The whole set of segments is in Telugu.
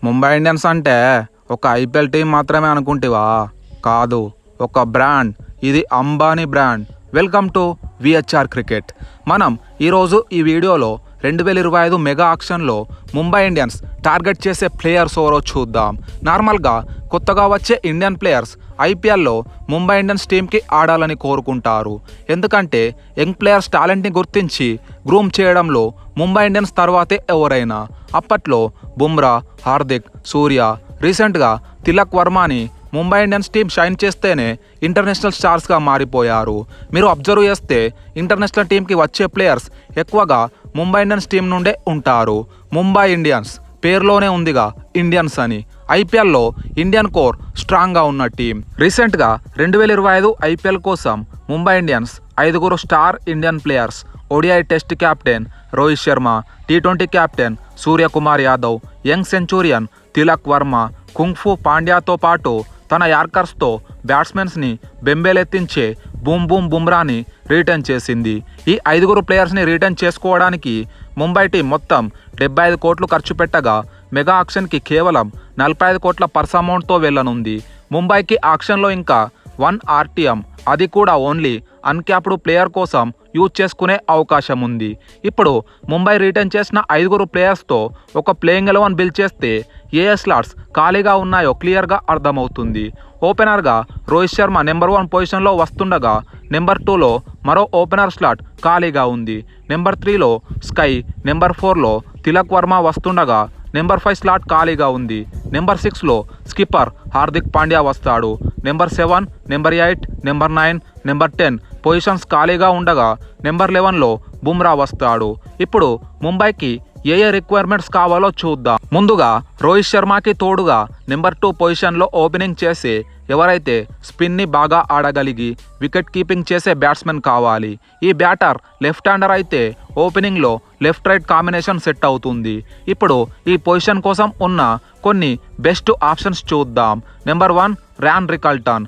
ముంబై ఇండియన్స్ అంటే ఒక ఐపీఎల్ టీం మాత్రమే అనుకుంటివా? కాదు, ఒక బ్రాండ్. ఇది Ambani brand. Welcome to VHR cricket. మనం ఈరోజు ఈ వీడియోలో 2025 మెగా ఆక్షన్లో ముంబై ఇండియన్స్ టార్గెట్ చేసే ప్లేయర్స్ ఎవరో చూద్దాం. నార్మల్గా కొత్తగా వచ్చే ఇండియన్ ప్లేయర్స్ ఐపీఎల్లో ముంబై ఇండియన్స్ టీంకి ఆడాలని కోరుకుంటారు. ఎందుకంటే యంగ్ ప్లేయర్స్ టాలెంట్ని గుర్తించి గ్రూమ్ చేయడంలో ముంబై ఇండియన్స్ తర్వాతే ఎవరైనా. అప్పట్లో బుమ్రా, హార్దిక్, సూర్య, రీసెంట్గా తిలక్ వర్మని ముంబై ఇండియన్స్ టీం షైన్ చేస్తేనే ఇంటర్నేషనల్ స్టార్స్గా మారిపోయారు. మీరు అబ్జర్వ్ చేస్తే ఇంటర్నేషనల్ టీంకి వచ్చే ప్లేయర్స్ ఎక్కువగా ముంబై ఇండియన్స్ టీం నుండే ఉంటారు. ముంబై ఇండియన్స్ పేరులోనే ఉందిగా ఇండియన్స్ అని. ఐపీఎల్లో ఇండియన్ కోర్ స్ట్రాంగ్గా ఉన్న టీం. రీసెంట్గా 2025 ఐపీఎల్ కోసం Mumbai Indians 5 star Indian players, ODI Test captain Rohit Sharma, టీ20 captain Suryakumar Yadav, young centurion Tilak Varma, kung fu పాండ్యాతో పాటు తన యార్కర్స్తో బ్యాట్స్మెన్స్ని బెంబేలెత్తించే బూమ్ బుమ్రాని రిటర్న్ చేసింది. ఈ 5 ప్లేయర్స్ని రిటర్న్ చేసుకోవడానికి ముంబై టీం మొత్తం 75 కోట్లు ఖర్చు పెట్టగా మెగా ఆక్షన్కి కేవలం 45 కోట్ల పర్స్ అమౌంట్తో వెళ్ళనుంది. ముంబైకి ఆక్షన్లో ఇంకా 1 RTM, అది కూడా ఓన్లీ అన్క్యాప్డ్ ప్లేయర్ కోసం యూజ్ చేసుకునే అవకాశం ఉంది. ఇప్పుడు ముంబై రిటర్న్ చేసిన 5 ప్లేయర్స్తో ఒక ప్లేయింగ్ 11 బిల్డ్ చేస్తే ఏ స్లాట్స్ ఖాళీగా ఉన్నాయో క్లియర్గా అర్థమవుతుంది. ఓపెనర్గా రోహిత్ శర్మ నెంబర్ 1 పొజిషన్లో వస్తుండగా నెంబర్ 2లో మరో ఓపెనర్ స్లాట్ ఖాళీగా ఉంది. నెంబర్ 3లో స్కై, నెంబర్ 4లో తిలక్ వర్మ వస్తుండగా నెంబర్ 5 స్లాట్ ఖాళీగా ఉంది. నెంబర్ 6లో స్కిప్పర్ హార్దిక్ పాండ్యా వస్తాడు. Number 7, number 8, number 9, number 10 positions ఖాళీగా ఉండగా నెంబర్ 11లో బుమ్రా వస్తాడు. ఇప్పుడు ముంబైకి ఏ రిక్వైర్మెంట్స్ కావాలో చూద్దాం. ముందుగా రోహిత్ శర్మకి తోడుగా నెంబర్ 2 పొజిషన్లో ఓపెనింగ్ చేసి ఎవరైతే స్పిన్ని బాగా ఆడగలిగి వికెట్ కీపింగ్ చేసే బ్యాట్స్మెన్ కావాలి. ఈ బ్యాటర్ లెఫ్ట్ హ్యాండర్ అయితే ఓపెనింగ్లో లెఫ్ట్ రైట్ కాంబినేషన్ సెట్ అవుతుంది. ఇప్పుడు ఈ పొజిషన్ కోసం ఉన్న కొన్ని బెస్ట్ ఆప్షన్స్ చూద్దాం. Number 1 Ryan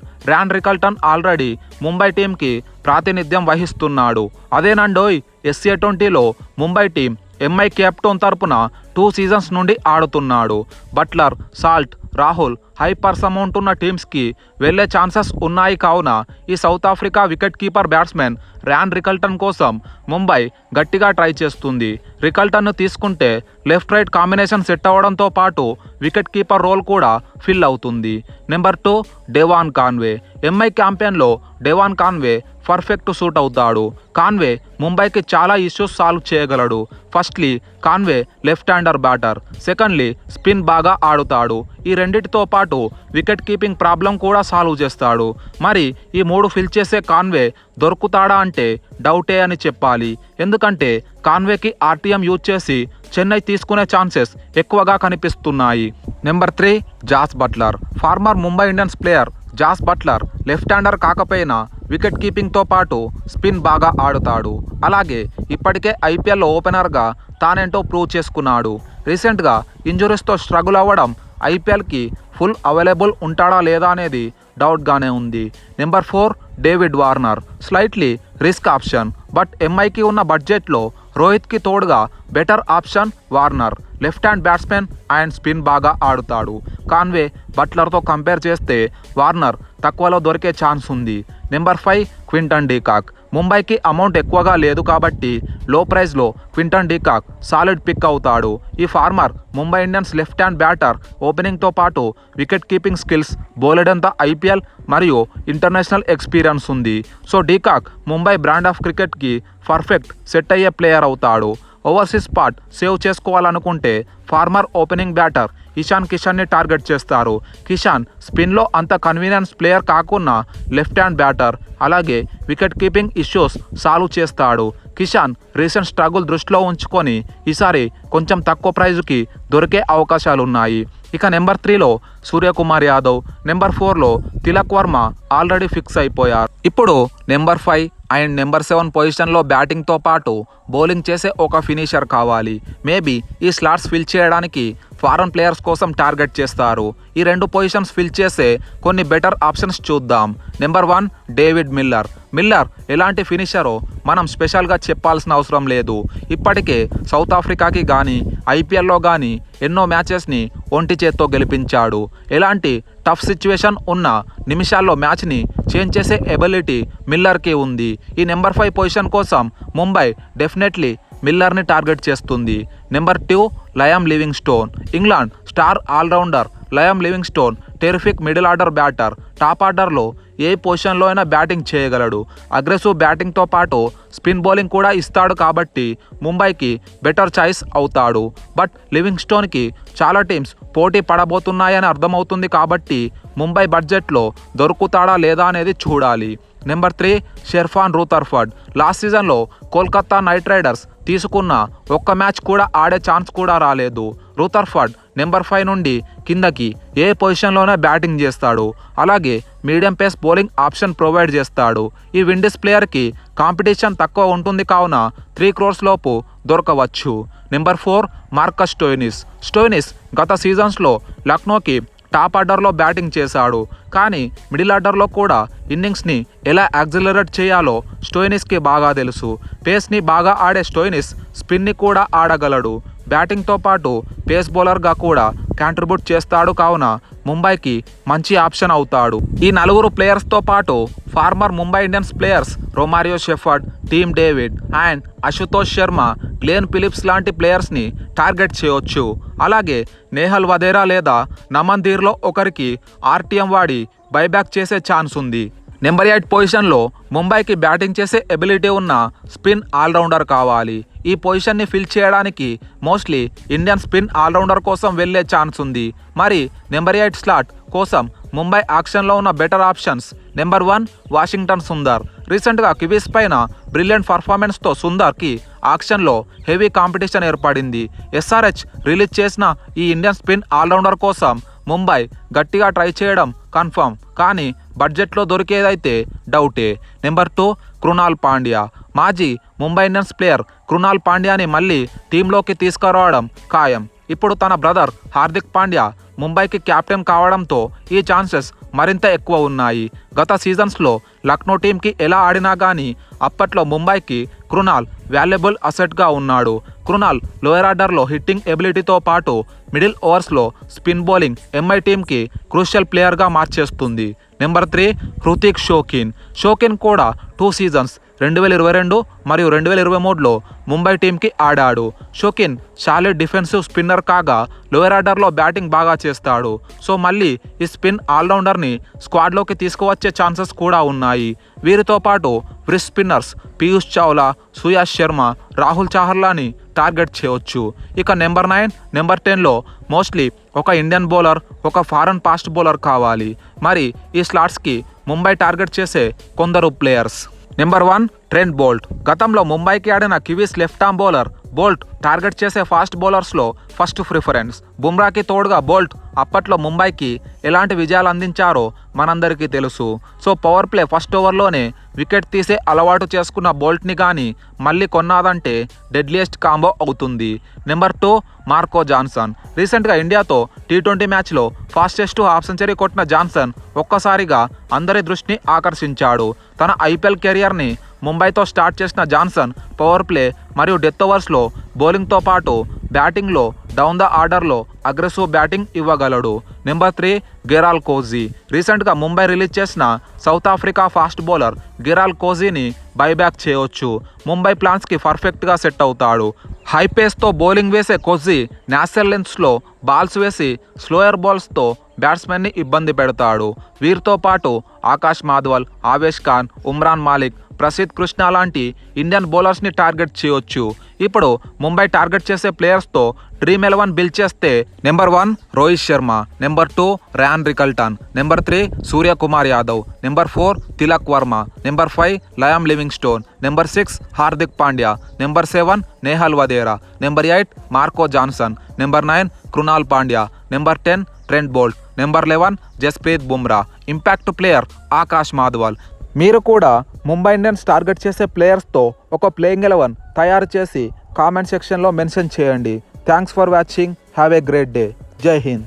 Rickelton already Mumbai టీంకి ప్రాతినిధ్యం వహిస్తున్నాడు. అదేనండోయ్ SA20లో ముంబై టీం ఎంఐ కెప్టెన్ తరపున 2 సీజన్స్ నుండి ఆడుతున్నాడు. Buttler, Salt, Rahul high purse amount ఉన్న టీమ్స్కి వెళ్లే ఛాన్సెస్ ఉన్నాయి. కావున ఈ South Africa wicket keeper batsmen Ryan Rickelton కోసం ముంబై గట్టిగా ట్రై చేస్తుంది. రికల్టన్ను తీసుకుంటే లెఫ్ట్ రైట్ కాంబినేషన్ సెట్ అవ్వడంతో పాటు వికెట్ కీపర్ రోల్ కూడా ఫిల్ అవుతుంది. Number 2 Devon Conway. ఎంఐ క్యాంపెయిన్లో డెవాన్ కాన్వే పర్ఫెక్ట్ సూట్ అవుతాడు. కాన్వే ముంబైకి చాలా ఇష్యూస్ సాల్వ్ చేయగలడు. Firstly Conway left hander batter, secondly spin బాగా ఆడుతాడు. ఈ రెండిటితో పాటు వికెట్ కీపింగ్ ప్రాబ్లం కూడా సాల్వ్ చేస్తాడు. మరి ఈ 3 ఫిల్ చేసే కాన్వే దొరుకుతాడా అంటే డౌటే అని చెప్పాలి. ఎందుకంటే కాన్వేకి RTM యూజ్ చేసి చెన్నై తీసుకునే ఛాన్సెస్ ఎక్కువగా కనిపిస్తున్నాయి. Number 3 Jos Buttler. Former Mumbai Indians player Jos Buttler left hander కాకపోయినా వికెట్ కీపింగ్తో పాటు స్పిన్ బాగా ఆడుతాడు. అలాగే ఇప్పటికే ఐపీఎల్ ఓపెనర్గా తానేంటో ప్రూవ్ చేసుకున్నాడు. రీసెంట్గా ఇంజురీస్తో స్ట్రగుల్ అవ్వడం ఐపీఎల్కి ఫుల్ అవైలబుల్ ఉంటాడా లేదా అనేది డౌట్గానే ఉంది. Number 4 David Warner. Slightly risk option, but ఎంఐకి ఉన్న బడ్జెట్లో రోహిత్కి తోడుగా better option Warner. Left hand batsmen and spin బాగా ఆడుతాడు. కాన్వే, బట్లర్తో కంపేర్ చేస్తే వార్నర్ తక్కువలో దొరికే ఛాన్స్ ఉంది. Number 5 Quinton de Kock. ముంబైకి అమౌంట్ ఎక్కువగా లేదు కాబట్టి లో ప్రైస్లో క్వింటన్ డీకాక్ సాలిడ్ పిక్ అవుతాడు. ఈ former Mumbai Indians left hand batter, ఓపెనింగ్తో పాటు వికెట్ కీపింగ్ స్కిల్స్, బౌలెడంతా ఐపీఎల్ మరియు ఇంటర్నేషనల్ ఎక్స్పీరియన్స్ ఉంది. So de Kock Mumbai brand of క్రికెట్కి పర్ఫెక్ట్ సెట్ అయ్యే ప్లేయర్ అవుతాడు. ఓవర్సీస్ స్పాట్ సేవ్ చేసుకోవాలనుకుంటే ఫార్మర్ ఓపెనింగ్ బ్యాటర్ ఇషాన్ కిషన్ని టార్గెట్ చేస్తారు. కిషాన్ స్పిన్లో అంత కన్వీనియన్స్ ప్లేయర్ కాకున్నా లెఫ్ట్ హ్యాండ్ బ్యాటర్, అలాగే వికెట్ కీపింగ్ ఇష్యూస్ సాల్వ్ చేస్తాడు. కిషాన్ రీసెంట్ స్ట్రగుల్ దృష్టిలో ఉంచుకొని ఈసారి కొంచెం తక్కువ ప్రైజ్కి దొరికే అవకాశాలున్నాయి. ఇక నెంబర్ 3లో సూర్యకుమార్ యాదవ్, నెంబర్ 4లో తిలక్ వర్మ ఆల్రెడీ ఫిక్స్ అయిపోయారు. ఇప్పుడు నెంబర్ 5 అండ్ నెంబర్ 7 పొజిషన్లో బ్యాటింగ్తో పాటు బౌలింగ్ చేసే ఒక ఫినిషర్ కావాలి. మేబీ ఈ స్లాట్స్ ఫిల్ చేయడానికి ఫారెన్ ప్లేయర్స్ కోసం టార్గెట్ చేస్తారు. ఈ 2 పొజిషన్స్ ఫిల్ చేసే కొన్ని బెటర్ ఆప్షన్స్ చూద్దాం. Number 1 David Miller. మిల్లర్ ఎలాంటి ఫినిషరో మనం స్పెషల్గా చెప్పాల్సిన అవసరం లేదు. ఇప్పటికే సౌత్ ఆఫ్రికాకి కానీ ఐపీఎల్లో కానీ ఎన్నో మ్యాచెస్ని ఒంటి చేత్తో గెలిపించాడు. ఎలాంటి టఫ్ సిచ్యువేషన్ ఉన్న నిమిషాల్లో మ్యాచ్ని చేంజ్ చేసే ఎబిలిటీ మిల్లర్కి ఉంది. ఈ నెంబర్ 5 పొజిషన్ కోసం ముంబై డెఫినెట్లీ మిల్లర్ని టార్గెట్ చేస్తుంది. Number 2 Liam Livingstone. England star allrounder Liam Livingstone terrific middle order batter. Top ఆర్డర్లో ఏ పొజిషన్లో అయినా బ్యాటింగ్ చేయగలడు. అగ్రెసివ్ బ్యాటింగ్తో పాటు స్పిన్ బౌలింగ్ కూడా ఇస్తాడు కాబట్టి ముంబైకి బెటర్ చాయిస్ అవుతాడు. బట్ లివింగ్స్టోన్కి చాలా టీమ్స్ పోటీ పడబోతున్నాయని అర్థమవుతుంది కాబట్టి ముంబై బడ్జెట్లో దొరుకుతాడా లేదా అనేది చూడాలి. Number 3 షెర్ఫాన్ Rutherford. లాస్ట్ సీజన్లో కోల్కతా నైట్ రైడర్స్ తీసుకున్న ఒక్క మ్యాచ్ కూడా ఆడే ఛాన్స్ కూడా రాలేదు. రూథర్ఫర్డ్ నెంబర్ 5 నుండి కిందకి ఏ పొజిషన్లోనే బ్యాటింగ్ చేస్తాడు. అలాగే medium pace bowling option provide చేస్తాడు. ఈ విండీస్ ప్లేయర్కి కాంపిటీషన్ తక్కువ ఉంటుంది కావున 3 crores లోపు దొరకవచ్చు. Number 4 Marcus Stoinis. స్టోయినిస్ గత సీజన్స్లో లక్నోకి టాప్ ఆర్డర్లో బ్యాటింగ్ చేశాడు. కానీ మిడిల్ ఆర్డర్లో కూడా ఇన్నింగ్స్ని ఎలా యాక్సిలరేట్ చేయాలో స్టోయినిస్కి బాగా తెలుసు. పేస్ని బాగా ఆడే స్టోయినిస్ స్పిన్ని కూడా ఆడగలడు. బ్యాటింగ్తో పాటు పేస్ బౌలర్గా కూడా కాంట్రిబ్యూట్ చేస్తాడు కావున ముంబైకి మంచి ఆప్షన్ అవుతాడు. ఈ 4 ప్లేయర్స్తో పాటు former Mumbai Indians players Romario Shepherd, Tim David and Ashutosh Sharma, Glenn Phillips లాంటి ప్లేయర్స్ని టార్గెట్ చేయొచ్చు. అలాగే నేహల్ వదేరా లేదా నమన్ ధీర్లో ఒకరికి ఆర్టీఎం వాడి బైబ్యాక్ చేసే ఛాన్స్ ఉంది. నెంబర్ 8 పొజిషన్లో ముంబైకి బ్యాటింగ్ చేసే ఎబిలిటీ ఉన్న స్పిన్ ఆల్రౌండర్ కావాలి. ఈ పొజిషన్ని ఫిల్ చేయడానికి మోస్ట్లీ ఇండియన్ స్పిన్ ఆల్రౌండర్ కోసం వెళ్ళే ఛాన్స్ ఉంది. మరి నెంబర్ 8 స్లాట్ కోసం ముంబై ఆక్షన్లో ఉన్న better options. Number 1 Washington Sundar. రీసెంట్గా కివీస్ పైన బ్రిలియంట్ పర్ఫార్మెన్స్తో సుందర్కి ఆక్షన్లో హెవీ కాంపిటీషన్ ఏర్పడింది. ఎస్ఆర్హెచ్ రిలీజ్ చేసిన ఈ ఇండియన్ స్పిన్ ఆల్రౌండర్ కోసం ముంబై గట్టిగా ట్రై చేయడం కన్ఫర్మ్, కానీ బడ్జెట్లో దొరికేదైతే డౌటే. నెంబర్ 2 కృణాల్ పాండ్యా. మాజీ ముంబై ఇండియన్స్ ప్లేయర్ కృణాల్ పాండ్యాని మళ్ళీ టీంలోకి తీసుకురావడం ఖాయం. ఇప్పుడు తన బ్రదర్ హార్దిక్ పాండ్యా ముంబైకి కెప్టెన్ కావడంతో ఈ ఛాన్సెస్ మరింత ఎక్కువ ఉన్నాయి. గత సీజన్స్లో లక్నో టీంకి ఎలా ఆడినా కానీ అప్పట్లో ముంబైకి కృణాల్ వాల్యుబుల్ అసెట్గా ఉన్నాడు. కృణాల్ లోయర్ ఆర్డర్లో హిట్టింగ్ ఎబిలిటీతో పాటు మిడిల్ ఓవర్స్లో స్పిన్ బౌలింగ్ ఎంఐ టీంకి క్రూషియల్ ప్లేయర్గా మార్చేస్తుంది. నెంబర్ 3 హృతిక్ షోకిన్. షోకిన్ కూడా 2 సీజన్స్ 2022 మరియు 2023లో ముంబై టీంకి ఆడాడు. షోకిన్ సాలిడ్ డిఫెన్సివ్ స్పిన్నర్ కాగా లోయర్ ఆర్డర్లో బ్యాటింగ్ బాగా చేస్తాడు. సో మళ్ళీ ఈ స్పిన్ ఆల్రౌండర్ని స్క్వాడ్లోకి తీసుకువచ్చే ఛాన్సెస్ కూడా ఉన్నాయి. వీరితో పాటు బ్రిస్ స్పిన్నర్స్ పీయూష్ చావ్లా, సుయాష్ శర్మ, రాహుల్ చాహర్లాని టార్గెట్ చేయవచ్చు. ఇక నెంబర్ 9, నెంబర్ 10లో మోస్ట్లీ ఒక ఇండియన్ బౌలర్, ఒక ఫారెన్ ఫాస్ట్ బౌలర్ కావాలి. మరి ఈ స్లాట్స్కి ముంబై టార్గెట్ చేసే కొందరు ప్లేయర్స్. Number 1 Trent Boult. గతంలో ముంబైకి ఆడిన Kiwis left arm bowler Boult target చేసే ఫాస్ట్ బౌలర్స్లో ఫస్ట్ ప్రిఫరెన్స్. బుమ్రాకి తోడుగా బోల్ట్ అప్పట్లో ముంబైకి ఎలాంటి విజయాలు అందించారో మనందరికీ తెలుసు. సో పవర్ ప్లే ఫస్ట్ ఓవర్లోనే వికెట్ తీసే అలవాటు చేసుకున్న బోల్ట్ని కానీ మళ్ళీ కొన్నాదంటే డెడ్లియెస్ట్ కాంబో అవుతుంది. Number 2 Marco Jansen. రీసెంట్గా ఇండియాతో T20 మ్యాచ్లో ఫాస్టెస్ట్ హాఫ్ సెంచరీ కొట్టిన జాన్సన్ ఒక్కసారిగా అందరి దృష్టిని ఆకర్షించాడు. తన ఐపీఎల్ కెరియర్ని ముంబైతో స్టార్ట్ చేసిన జాన్సన్ పవర్ ప్లే మరియు డెత్ ఓవర్స్లో బౌలింగ్తో పాటు బ్యాటింగ్లో డౌన్ ద ఆర్డర్లో అగ్రెసివ్ బ్యాటింగ్ ఇవ్వగలడు. నెంబర్ 3 గెరాల్ కోజీ. రీసెంట్గా ముంబై రిలీజ్ చేసిన సౌత్ ఆఫ్రికా ఫాస్ట్ బౌలర్ గెరాల్ కోజీని బైబ్యాక్ చేయవచ్చు. ముంబై ప్లాన్స్కి పర్ఫెక్ట్గా సెట్ అవుతాడు. హై పేస్తో బౌలింగ్ వేసే కోజీ నేషనల్ లెన్స్లో బాల్స్ వేసి స్లోయర్ బాల్స్తో బ్యాట్స్మెన్ని ఇబ్బంది పెడతాడు. వీరితో పాటు ఆకాష్ మాధవల్, ఆవేష్ ఖాన్, ఉమ్రాన్ మాలిక్, ప్రసిద్ధ్ కృష్ణ లాంటి ఇండియన్ బౌలర్స్ని టార్గెట్ చేయొచ్చు. ఇప్పుడు ముంబై టార్గెట్ చేసే ప్లేయర్స్తో డ్రీమ్ 11 బిల్డ్ చేస్తే number 1 Rohit Sharma, number 2 Ryan Rickelton, number 3 Suryakumar Yadav, number 4 Tilak Varma, number 5 Liam Livingstone, number 6 Hardik Pandya, number 7 Nehal Wadhera, number 8 Marco Jansen, number 9 Krunal Pandya, number 10 Trent Boult, number 11 Jasprit Bumrah. Impact player Akash Madhwal. మీరు కూడా ముంబై ఇండియన్స్ టార్గెట్ చేసే ప్లేయర్స్తో ఒక ప్లేయింగ్ 11 తయారు చేసి కామెంట్ సెక్షన్లో మెన్షన్ చేయండి. Thanks for watching. Have a great day. జై హింద్.